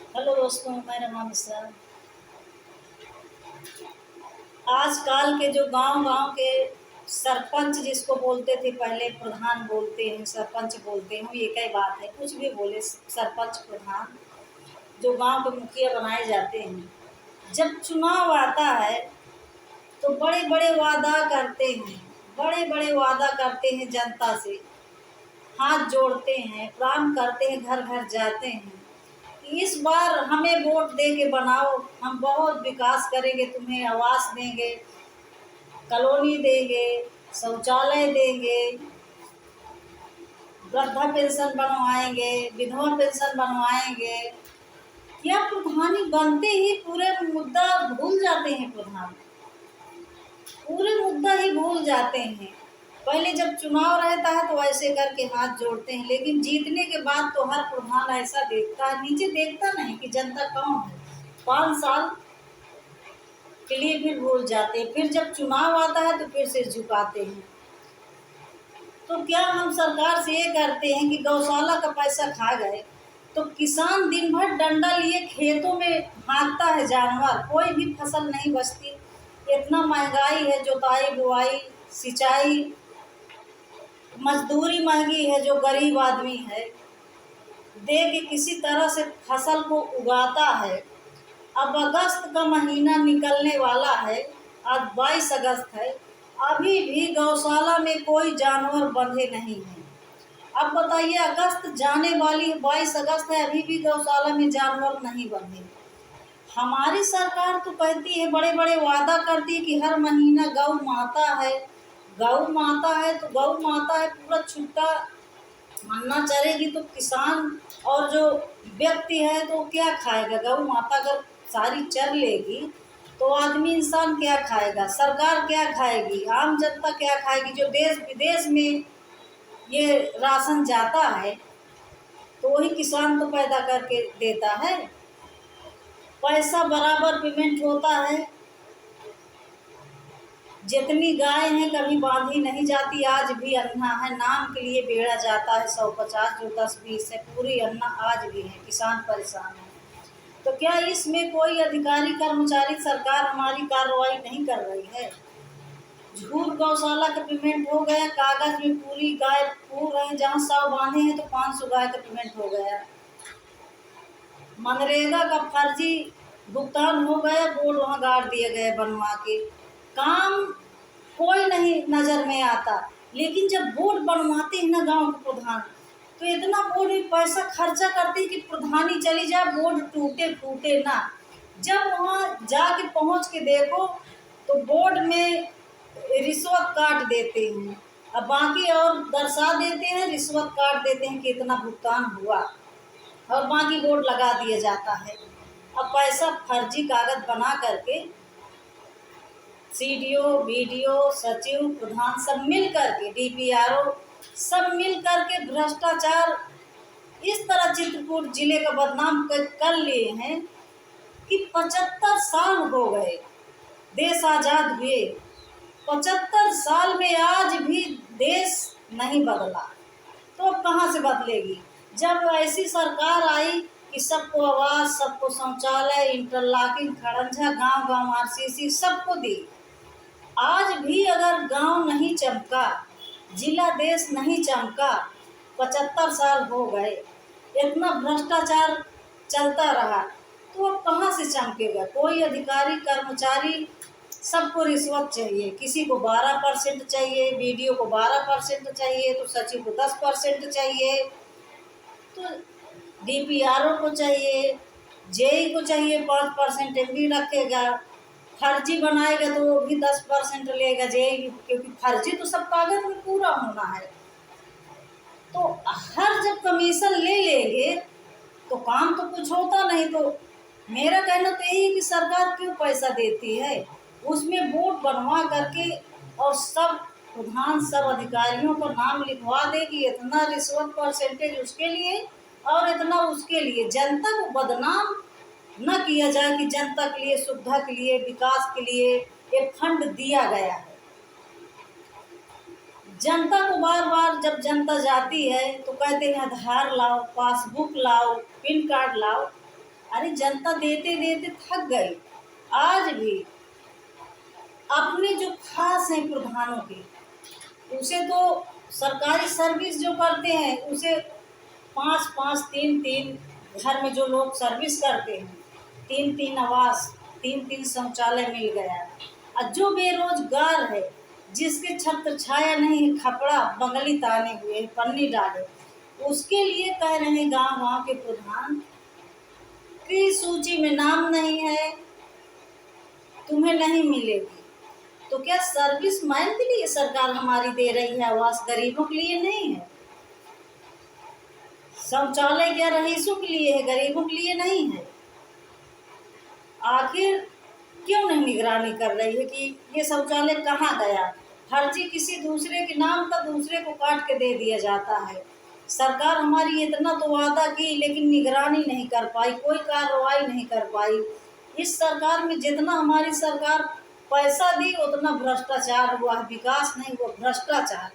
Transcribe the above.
Hello दोस्तों, मेरा नाम इसरा। आजकल के जो गांव-गांव के सरपंच जिसको बोलते थे, पहले प्रधान बोलते हैं, सरपंच बोलते हैं, एक ही बात है, कुछ भी बोले सरपंच प्रधान, जो गांव के मुखिया बनाए जाते हैं। जब चुनाव आता है तो बड़े-बड़े वादा करते हैं, बड़े-बड़े वादा करते हैं जनता से, हाथ जोड़ते हैं, प्रणाम करते हैं, घर-घर जाते हैं। इस बार हमें वोट दे के बनाओ, हम बहुत विकास करेंगे, तुम्हें आवास देंगे, कॉलोनी देंगे, शौचालय देंगे, वृद्धा पेंशन बनवाएंगे, विधवा पेंशन बनवाएंगे। क्या प्रधानी बनते ही पूरे मुद्दा भूल जाते हैं प्रधान, पूरे मुद्दा ही भूल जाते हैं। पहले जब चुनाव रहता है तो ऐसे करके हाथ जोड़ते हैं, लेकिन जीतने के बाद तो हर प्रधान ऐसा देखता है, नीचे देखता नहीं कि जनता कौन है। 5 साल के लिए फिर भूल जाते हैं, फिर जब चुनाव आता है तो फिर सिर झुकाते हैं। तो क्या हम सरकार से ये करते हैं कि गौशाला का पैसा खा गए तो किसान दिन भर डंडा लिए खेतों में भागता है जानवर, कोई भी फसल नहीं बचती। इतना महंगाई है, जुताई बुआई सिंचाई, मजदूरी महंगी है, जो गरीब आदमी है दे के किसी तरह से फसल को उगाता है। अब अगस्त का महीना निकलने वाला है, आज 22 अगस्त है, अभी भी गौशाला में कोई जानवर बंधे नहीं हैं। अब बताइए, अगस्त जाने वाली 22 अगस्त है, अभी भी गौशाला में जानवर नहीं बंधे। हमारी सरकार तो कहती है, बड़े बड़े वादा करती है कि हर महीना गौ माता है, गौ माता है तो गौ माता है पूरा छुट्टा अन्ना चरेगी तो किसान और जो व्यक्ति है तो क्या खाएगा। गौ माता अगर सारी चर लेगी तो आदमी इंसान क्या खाएगा, सरकार क्या खाएगी, आम जनता क्या खाएगी। जो देश विदेश में ये राशन जाता है तो वही किसान तो पैदा करके देता है, पैसा बराबर पेमेंट होता है। जितनी गाय हैं कभी बांधी नहीं जाती, आज भी अन्ना है, नाम के लिए बेड़ा जाता है 150 जो 10-20 है, पूरी अन्ना आज भी है, किसान परेशान है। तो क्या इसमें कोई अधिकारी कर्मचारी सरकार हमारी कार्रवाई नहीं कर रही है। झूठ गौशाला का पेमेंट हो गया, कागज में पूरी गाय पूर रहे, जहाँ 100 बांधे हैं तो 500 गाय का पेमेंट हो गया। मनरेगा का फर्जी भुगतान हो गया, बोर्ड वहाँ गाड़ दिए गए बनवा के, काम कोई नहीं नज़र में आता। लेकिन जब बोर्ड बनवाते हैं ना गांव के प्रधान, तो इतना बोर्ड में पैसा खर्चा करते हैं कि प्रधानी चली जाए, बोर्ड टूटे फूटे ना। जब वहाँ जाके पहुँच के देखो तो बोर्ड में रिश्वत काट देते हैं, अब बाकी और दर्शा देते हैं, रिश्वत काट देते हैं कि इतना भुगतान हुआ, और बाकी बोर्ड लगा दिया जाता है। अब पैसा फर्जी कागज बना करके सीडीओ, बीडीओ, सचिव, प्रधान सब मिल करके, डीपीआरओ सब मिल करके भ्रष्टाचार इस तरह चित्रकूट जिले का बदनाम कर लिए हैं कि 75 साल हो गए देश आज़ाद हुए, 75 साल में आज भी देश नहीं बदला। तो अब कहाँ से बदलेगी। जब ऐसी सरकार आई कि सबको आवास, सबको शौचालय, इंटरलॉकिंग खड़ंजा, गांव गांव आरसीसी सबको दी, आज भी अगर गांव नहीं चमका, जिला देश नहीं चमका, 75 साल हो गए, इतना भ्रष्टाचार चलता रहा, तो अब कहाँ से चमकेगा। कोई अधिकारी कर्मचारी सबको रिश्वत चाहिए, किसी को 12% चाहिए, बीडीओ को 12% चाहिए, तो सचिव को 10% चाहिए, तो डीपीआरओ को चाहिए, जेई को चाहिए 5% एमडी रखेगा, फर्जी बनाएगा तो वो भी 10% लेगा जेई, क्योंकि फर्जी तो सब कागज में पूरा होना है। तो हर जब कमीशन ले लेंगे तो काम तो कुछ होता नहीं। तो मेरा कहना तो यही है कि सरकार क्यों पैसा देती है, उसमें बोर्ड बनवा करके और सब प्रधान सब अधिकारियों का नाम लिखवा दे कि इतना रिश्वत परसेंटेज उसके लिए और इतना उसके लिए, जनता को बदनाम न किया जाए कि जनता के लिए, सुविधा के लिए, विकास के लिए ये फंड दिया गया है। जनता को बार बार जब जनता जाती है तो कहते हैं आधार लाओ, पासबुक लाओ, पिन कार्ड लाओ, अरे जनता देते देते थक गई। आज भी अपने जो खास हैं प्रधानों के, उसे तो सरकारी सर्विस जो करते हैं उसे 5-5, 3-3 घर में जो लोग सर्विस करते हैं, 3-3 आवास, 3-3 शौचालय मिल गया। और जो बेरोजगार है, जिसके छत्र छाया नहीं है, खपड़ा बंगली ताने हुए पन्नी डाले, उसके लिए कह रहे हैं गांव गांव के प्रधान की सूची में नाम नहीं है, तुम्हें नहीं मिलेगी। तो क्या सर्विस मैन के लिए सरकार हमारी दे रही है आवास, गरीबों के लिए नहीं है? शौचालय क्या रईसों के लिए है, गरीबों के लिए नहीं है? आखिर क्यों नहीं निगरानी कर रही है कि ये शौचालय कहाँ गया? फर्जी किसी दूसरे के नाम का दूसरे को काट के दे दिया जाता है। सरकार हमारी इतना तो वादा की, लेकिन निगरानी नहीं कर पाई, कोई कार्रवाई नहीं कर पाई। इस सरकार में जितना हमारी सरकार पैसा दी उतना भ्रष्टाचार हुआ है, विकास नहीं हुआ, भ्रष्टाचार।